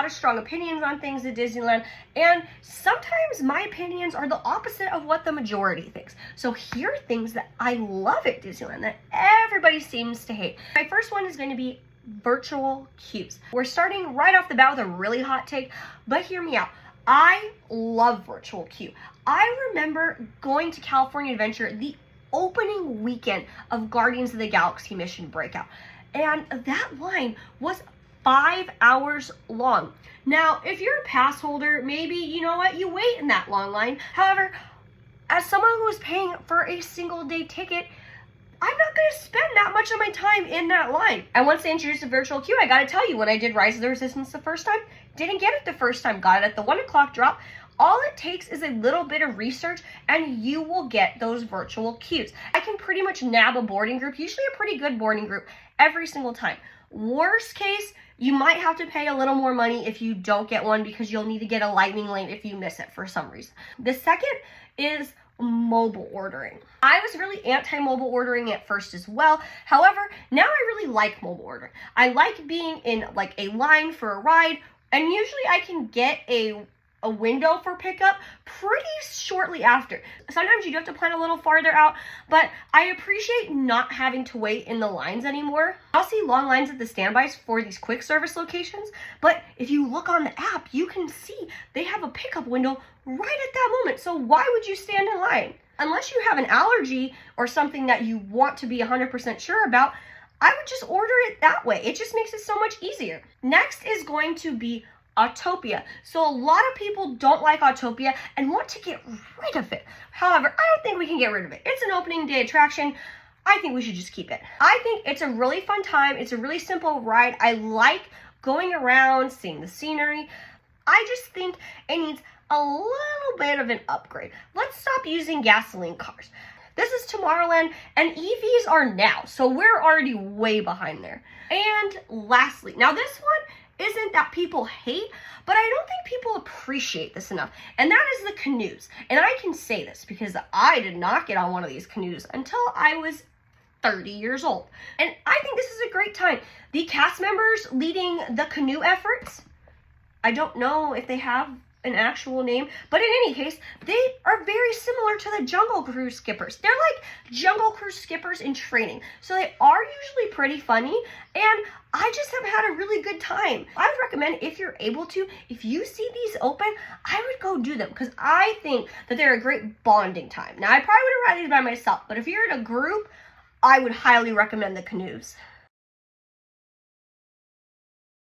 lot of strong opinions on things at Disneyland, and sometimes my opinions are the opposite of what the majority thinks. So here are things that I love at Disneyland that everybody seems to hate. My first one is going to be virtual queues. We're starting right off the bat with a really hot take, but hear me out. I love virtual queue. I remember going to California Adventure the opening weekend of Guardians of the Galaxy Mission Breakout, and that line was 5 hours long. Now, if you're a pass holder, maybe, you know what, you wait in that long line. However, as someone who is paying for a single day ticket, I'm not going to spend that much of my time in that line. And once they introduced a virtual queue, I got to tell you, when I did Rise of the Resistance the first time, didn't get it the first time, got it at the 1 o'clock drop. All it takes is a little bit of research and you will get those virtual queues. I can pretty much nab a boarding group, usually a pretty good boarding group, every single time. Worst case, you might have to pay a little more money if you don't get one because you'll need to get a lightning lane if you miss it for some reason. The second is mobile ordering. I was really anti-mobile ordering at first as well. However, now I really like mobile ordering. I like being in like a line for a ride, and usually I can get a window for pickup pretty shortly after. Sometimes you do have to plan a little farther out, but I appreciate not having to wait in the lines anymore. I'll see long lines at the standbys for these quick service locations, but if you look on the app, you can see they have a pickup window right at that moment. So why would you stand in line? Unless you have an allergy or something that you want to be 100% sure about, I would just order it that way. It just makes it so much easier. Next is going to be Autopia. So a lot of people don't like Autopia and want to get rid of it. However, I don't think we can get rid of it. It's an opening day attraction. I think we should just keep it. I think it's a really fun time. It's a really simple ride. I like going around, seeing the scenery. I just think it needs a little bit of an upgrade. Let's stop using gasoline cars. This is Tomorrowland, and EVs are now, so we're already way behind there. And lastly, now this one isn't that people hate, but I don't think people appreciate this enough, and that is the canoes. And I can say this because I did not get on one of these canoes until I was 30 years old. And I think this is a great time. The cast members leading the canoe efforts, I don't know if they have an actual name, but in any case, they are very similar to the Jungle Cruise skippers. They're like Jungle Cruise skippers in training. So they are usually pretty funny, and I just have had a really good time. I would recommend, if you're able to, if you see these open, I would go do them because I think that they're a great bonding time. Now, I probably would have ride these by myself, but if you're in a group, I would highly recommend the canoes.